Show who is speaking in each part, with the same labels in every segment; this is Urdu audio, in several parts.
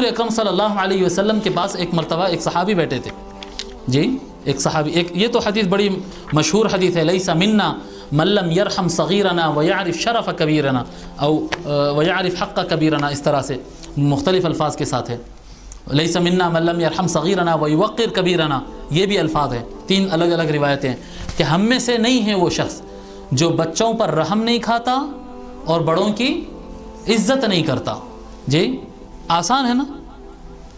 Speaker 1: حضور اکرم صلی اللہ علیہ وسلم کے پاس ایک مرتبہ ایک صحابی بیٹھے تھے جی، ایک صحابی، یہ تو حدیث بڑی مشہور حدیث ہے، لیس منا من لم یرحم صغیرنا ویعرف شرف کبیرنا او ویعرف حق کبیرنا، اس طرح سے مختلف الفاظ کے ساتھ ہے، لیس منا من لم یرحم صغیرنا ویوقر کبیرنا، یہ بھی الفاظ ہیں، 3 الگ الگ روایتیں کہ ہم میں سے نہیں ہے وہ شخص جو بچوں پر رحم نہیں کھاتا اور بڑوں کی عزت نہیں کرتا۔ جی آسان ہے نا،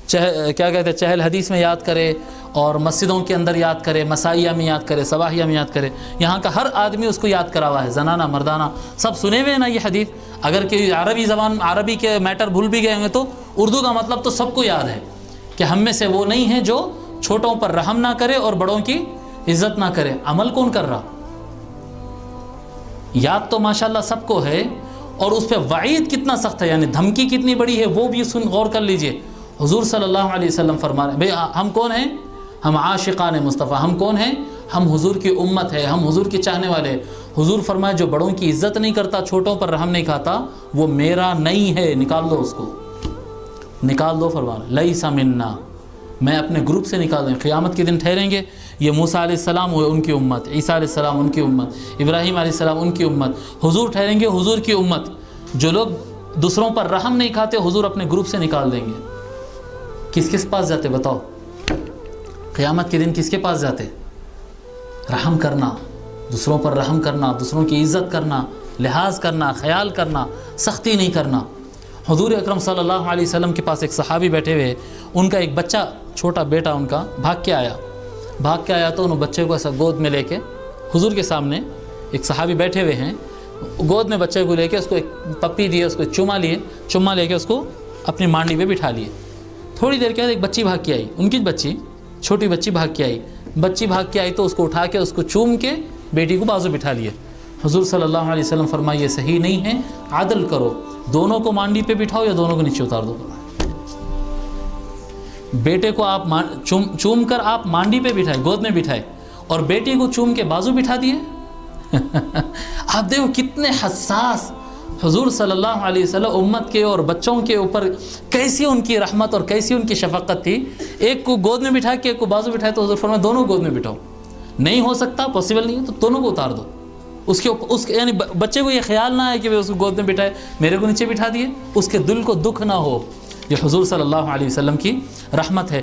Speaker 1: کیا کہتے ہیں، چہل حدیث میں یاد کرے اور مسجدوں کے اندر یاد کرے، مسائیہ میں یاد کرے، صباحیہ میں یاد کرے، یہاں کا ہر آدمی اس کو یاد کرا ہوا ہے، زنانہ مردانہ سب سنے ہوئے ہیں نا یہ حدیث۔ اگر کہ عربی زبان، عربی کے میٹر بھول بھی گئے ہوں گے تو اردو کا مطلب تو سب کو یاد ہے کہ ہم میں سے وہ نہیں ہے جو چھوٹوں پر رحم نہ کرے اور بڑوں کی عزت نہ کرے۔ عمل کون کر رہا؟ یاد تو ماشاءاللہ سب کو ہے، اور اس پہ وعید کتنا سخت ہے، یعنی دھمکی کتنی بڑی ہے وہ بھی غور کر لیجئے۔ حضور صلی اللہ علیہ وسلم فرما رہے ہیں، بھئی ہم کون ہیں؟ ہم عاشقان مصطفیٰ، ہم کون ہیں؟ ہم حضور کی امت ہے، ہم حضور کے چاہنے والے ہیں۔ حضور فرمائے جو بڑوں کی عزت نہیں کرتا، چھوٹوں پر رحم نہیں کھاتا، وہ میرا نہیں ہے، نکال دو اس کو، نکال دو۔ فرما رہے لیس منا، میں اپنے گروپ سے نکال دوں۔ قیامت کے دن ٹھہریں گے، یہ موسیٰ علیہ السلام ہوئے ان کی امت، عیسیٰ علیہ السلام ان کی امت، ابراہیم علیہ السلام ان کی امت، حضور ٹھہریں گے حضور کی امت۔ جو لوگ دوسروں پر رحم نہیں کھاتے حضور اپنے گروپ سے نکال دیں گے۔ کس کس پاس جاتے بتاؤ؟ قیامت کے دن کس کے پاس جاتے؟ رحم کرنا، دوسروں پر رحم کرنا، دوسروں کی عزت کرنا، لحاظ کرنا، خیال کرنا، سختی نہیں کرنا۔ حضور اکرم صلی اللہ علیہ وسلم کے پاس ایک صحابی بیٹھے ہوئے، ان کا ایک بچہ، چھوٹا بیٹا ان کا بھاگ کے آیا تو انہوں بچے کو ایسا گود میں لے کے حضور کے سامنے، ایک صحابی بیٹھے ہوئے ہیں، گود میں بچے کو لے کے اس کو ایک پپی دیے، اس کو چما لے کے اس کو اپنی مانڈی پہ بٹھا لیے۔ تھوڑی دیر کے بعد ایک بچی بھاگ کے آئی، ان کی بچی، چھوٹی بچی بھاگ کے آئی تو اس کو اٹھا کے اس کو چوم کے بیٹی کو بازو بٹھا لیے۔ حضور صلی اللہ علیہ وسلم فرمائے یہ صحیح نہیں ہے، عدل کرو، دونوں کو مانڈی پہ بٹھاؤ یا دونوں کو نیچے اتار دو۔ بیٹے کو آپ چوم کر آپ مانڈی پہ بٹھائے، گود میں بٹھائے، اور بیٹی کو چوم کے بازو بٹھا دیے۔ آپ دیکھو کتنے حساس حضور صلی اللہ علیہ وسلم امت کے اور بچوں کے اوپر، کیسی ان کی رحمت اور کیسی ان کی شفقت تھی۔ ایک کو گود میں بٹھا کے ایک کو بازو بٹھائے تو حضور فرمایا دونوں گود میں بٹھاؤ، نہیں ہو سکتا، پاسبل نہیں ہے تو دونوں کو اتار دو۔ اس کے یعنی بچے کو یہ خیال نہ آئے کہ وہ اس کو گود میں بٹھائے، میرے کو نیچے بٹھا دیے، اس کے دل کو دکھ نہ ہو۔ یہ حضور صلی اللہ علیہ وسلم کی رحمت ہے۔